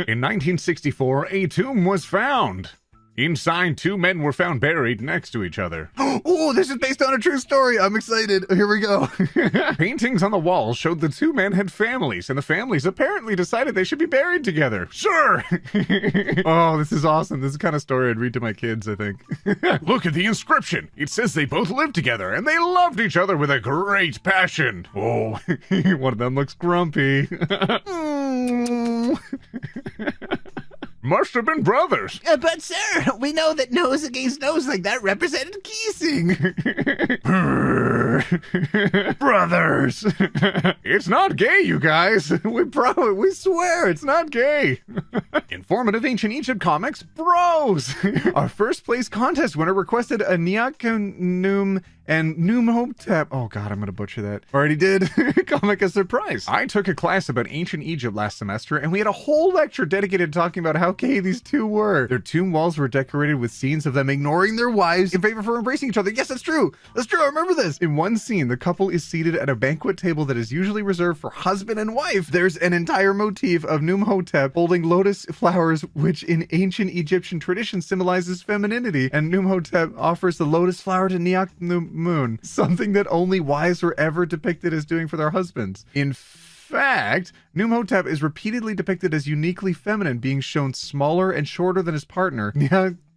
In 1964, a tomb was found. Inside, two men were found buried next to each other. Oh, this is based on a true story. I'm excited. Here we go. Paintings on the walls showed the two men had families, and the families apparently decided they should be buried together. Sure! Oh, this is awesome. This is the kind of story I'd read to my kids, I think. Look at the inscription. It says they both lived together, and they loved each other with a great passion. Oh, one of them looks grumpy. Must have been brothers. But sir, we know that nose against nose like that represented kissing. Brothers. It's not gay, you guys. We swear it's not gay. Informative Ancient Egypt comics, bros. Our first place contest winner requested a Niakanum and Numhotep. Oh god, I'm gonna butcher that. Already did. Comic a surprise. I took a class about ancient Egypt last semester, and we had a whole lecture dedicated to talking about how gay these two were. Their tomb walls were decorated with scenes of them ignoring their wives in favor for embracing each other. Yes, that's true. That's true. I remember this. In one scene, the couple is seated at a banquet table that is usually reserved for husband and wife. There's an entire motif of Numhotep holding lotus flowers, which in ancient Egyptian tradition symbolizes femininity, and Numhotep offers the lotus flower to Niakhnum, something that only wives were ever depicted as doing for their husbands. In fact, Numhotep is repeatedly depicted as uniquely feminine, being shown smaller and shorter than his partner.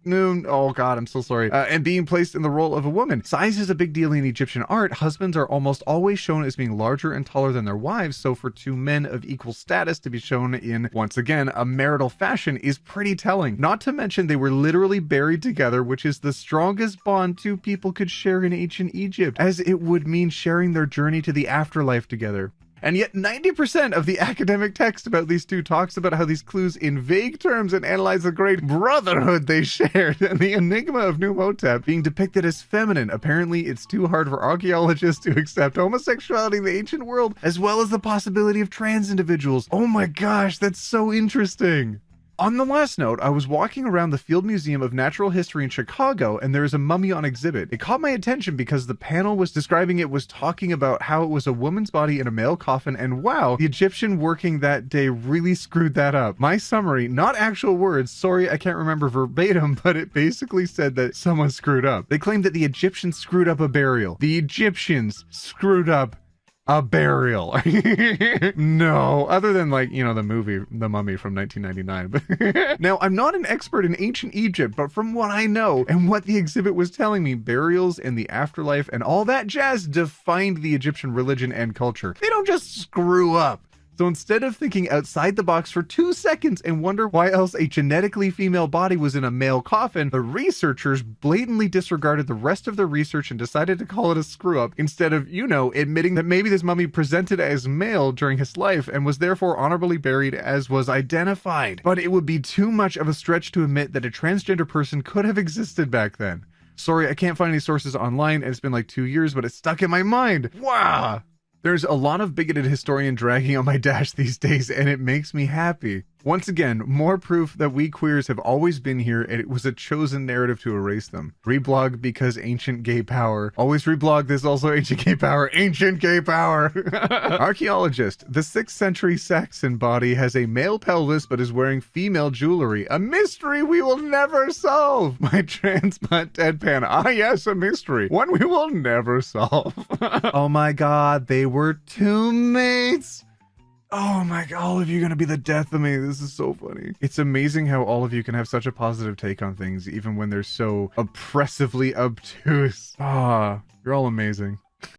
Oh god, I'm so sorry. And being placed in the role of a woman. Size is a big deal in Egyptian art. Husbands are almost always shown as being larger and taller than their wives, so for two men of equal status to be shown in, once again, a marital fashion is pretty telling. Not to mention they were literally buried together, which is the strongest bond two people could share in ancient Egypt, as it would mean sharing their journey to the afterlife together. And yet 90% of the academic text about these two talks about how these clues in vague terms and analyze the great brotherhood they shared and the enigma of Numhotep being depicted as feminine. Apparently, it's too hard for archaeologists to accept homosexuality in the ancient world, as well as the possibility of trans individuals. Oh my gosh, that's so interesting. On the last note, I was walking around the Field Museum of Natural History in Chicago, and there is a mummy on exhibit. It caught my attention because the panel was describing it was talking about how it was a woman's body in a male coffin, and wow, the Egyptian working that day really screwed that up. My summary, not actual words, sorry I can't remember verbatim, but it basically said that someone screwed up. They claimed that the Egyptians screwed up a burial. The Egyptians screwed up a burial. No, other than like, you know, the movie The Mummy from 1999. Now, I'm not an expert in ancient Egypt, but from what I know and what the exhibit was telling me, burials and the afterlife and all that jazz defined the Egyptian religion and culture. They don't just screw up. So instead of thinking outside the box for 2 seconds and wonder why else a genetically female body was in a male coffin, the researchers blatantly disregarded the rest of their research and decided to call it a screw-up instead of, you know, admitting that maybe this mummy presented as male during his life and was therefore honorably buried as was identified. But it would be too much of a stretch to admit that a transgender person could have existed back then. Sorry, I can't find any sources online, and it's been like 2 years, but it's stuck in my mind. Wow! There's a lot of bigoted historian dragging on my dash these days, and it makes me happy. Once again, more proof that we queers have always been here, and it was a chosen narrative to erase them. Reblog because ancient gay power. Always reblog this, also ancient gay power. Ancient gay power! Archaeologist. The 6th century Saxon body has a male pelvis but is wearing female jewelry. A mystery we will never solve! My transplant deadpan. Ah yes, a mystery. One we will never solve. Oh my god, they were teammates! Oh my god, all of you are gonna be the death of me. This is so funny. It's amazing how all of you can have such a positive take on things, even when they're so oppressively obtuse. Ah, you're all amazing.